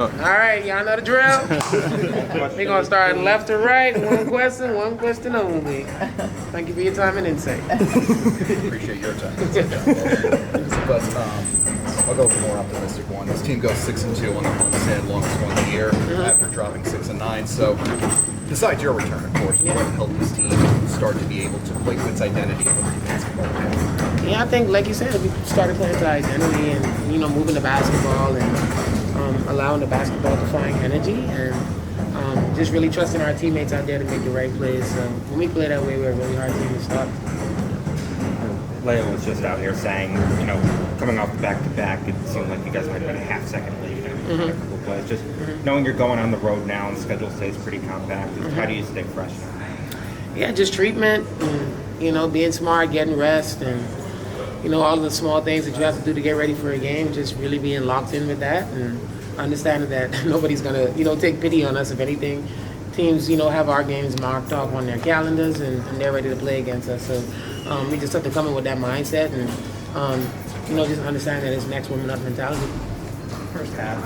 All right, y'all know the drill. We're gonna start left to right, one question only. Thank you for your time and insight. Appreciate your time. But I'll go for a more optimistic one. This team goes 6-2 on the homestand, longest one of the year, after dropping 6-9. So, besides your return, of course, what helped this team start to be able to play to its identity of the basketball game? Yeah, I think, like you said, we started playing to identity and moving the basketball and allowing the basketball to find energy and just really trusting our teammates out there to make the right plays. So when we play that way, we're a really hard team to stop. Leia was just out here saying, coming off the back-to-back, it seemed like you guys might have been a half-second late in a couple of plays. Just knowing you're going on the road now and the schedule stays pretty compact, how do you stay fresh now? Yeah, just treatment, and, being smart, getting rest, and all of the small things that you have to do to get ready for a game. Just really being locked in with that and understanding that nobody's gonna take pity on us. If anything, teams have our games marked off on their calendars and they're ready to play against us. So we just have to come in with that mindset and just understand that it's next woman up mentality. First half,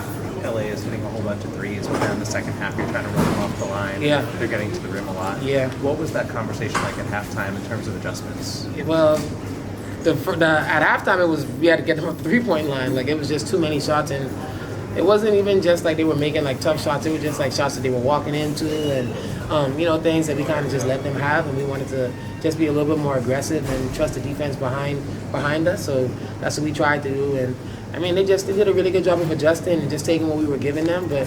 LA is hitting a whole bunch of threes, but then in the second half, you're trying to run them off the line. Yeah. They're getting to the rim a lot. Yeah. What was that conversation like at halftime in terms of adjustments? Well, at halftime, we had to get them up the three-point line. Like, it was just too many shots, and it wasn't even just like they were making like tough shots. It was just like shots that they were walking into, and things that we kind of just let them have, and we wanted to just be a little bit more aggressive and trust the defense behind us. So that's what we tried to do, and I mean they did a really good job of adjusting and just taking what we were giving them. But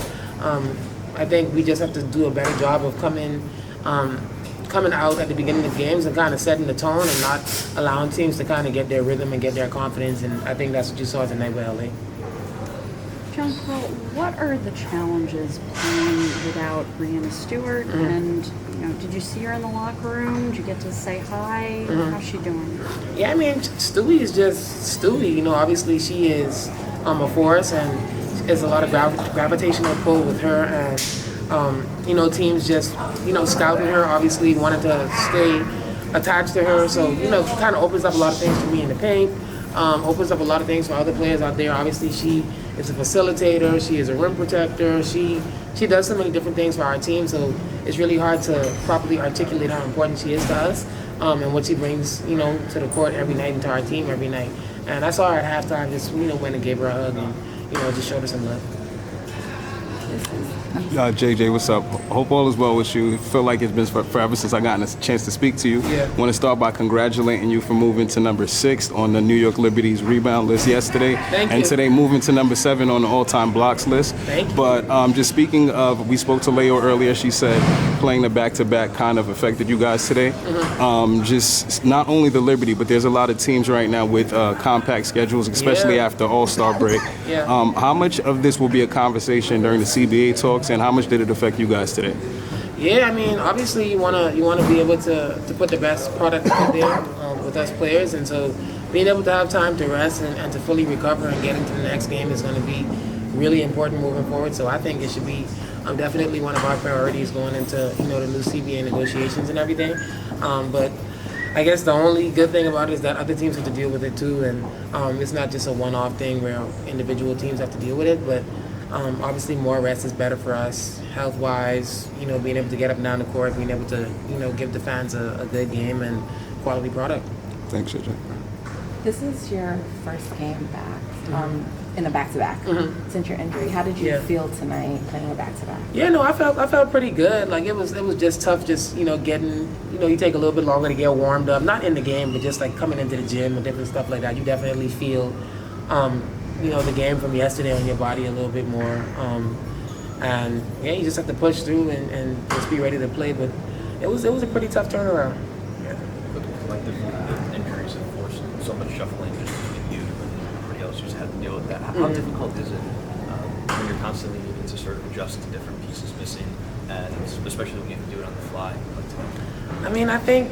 I think we just have to do a better job of coming out at the beginning of games and kind of setting the tone and not allowing teams to kind of get their rhythm and get their confidence. And I think that's what you saw tonight with LA. Jonquel, what are the challenges playing without Breanna Stewart? And did you see her in the locker room? Did you get to say hi? How's she doing? Yeah, I mean, Stewie is just Stewie. Obviously she is a force, and there's a lot of gravitational pull with her. And teams just scouting her. Obviously wanted to stay attached to her. So kind of opens up a lot of things for me in the paint. Opens up a lot of things for other players out there. Obviously, she is a facilitator. She is a rim protector. She does so many different things for our team. So it's really hard to properly articulate how important she is to us and what she brings, to the court every night and to our team every night. And I saw her at halftime. Just went and gave her a hug and just showed her some love. JJ, what's up? Hope all is well with you. Feel like it's been forever since I gotten a chance to speak to you. Yeah. Want to start by congratulating you for moving to number 6 on the New York Liberty's rebound list yesterday. Thank you. And today moving to number 7 on the all-time blocks list. Thank you. But just speaking of, we spoke to Leo earlier. She said playing the back-to-back kind of affected you guys today. Just not only the Liberty, but there's a lot of teams right now with compact schedules, especially after All-Star break. Yeah. How much of this will be a conversation during the CBA talks, and how much did it affect you guys today? Yeah, I mean, obviously you wanna be able to put the best product out there with us players, and so being able to have time to rest and to fully recover and get into the next game is going to be really important moving forward. So I think it should be definitely one of our priorities going into the new CBA negotiations and everything. But I guess the only good thing about it is that other teams have to deal with it too, and it's not just a one-off thing where individual teams have to deal with it, but obviously more rest is better for us health-wise, being able to get up and down the court, being able to give the fans a good game and quality product. Thanks, JJ. This is your first game back in a back-to-back since your injury. How did you feel tonight playing a back-to-back? Yeah, no, I felt pretty good. Like it was just tough, just getting you take a little bit longer to get warmed up, not in the game, but just like coming into the gym and different stuff like that. You definitely feel the game from yesterday on your body a little bit more. And yeah, you just have to push through and just be ready to play. But it was a pretty tough turnaround. Yeah, but collective injuries have forced so much shuffling just between you and everybody else. You just had to deal with that. How difficult is it when you're constantly needing to sort of adjust to different pieces missing, and especially when you have to do it on the fly? I mean, I think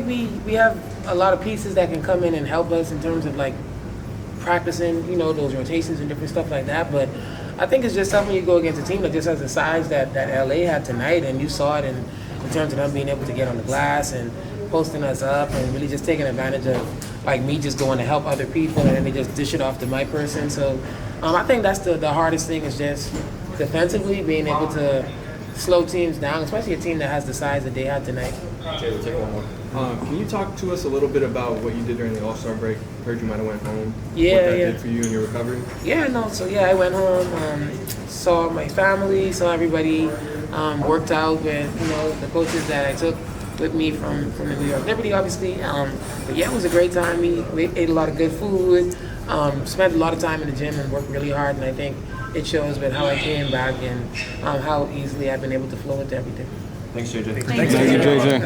we have a lot of pieces that can come in and help us in terms of like practicing, those rotations and different stuff like that. But I think it's just tough when you go against a team that just has the size that LA had tonight, and you saw it in terms of them being able to get on the glass and posting us up and really just taking advantage of like me just going to help other people and then they just dish it off to my person. So I think that's the hardest thing is just defensively, being able to slow teams down, especially a team that has the size that they had tonight. Jay, we'll take one more. Can you talk to us a little bit about what you did during the All-Star break? Heard you might have went home. Yeah, what that yeah. did for you in your recovery? Yeah, no, so yeah, I went home, saw my family, saw everybody, worked out with, you know, the coaches that I took with me from the New York Liberty, obviously. But yeah, it was a great time. We ate a lot of good food, spent a lot of time in the gym and worked really hard, and I think it shows with how I came back and how easily I've been able to flow into everything. Thanks, JJ. Thank you. Thank you, JJ.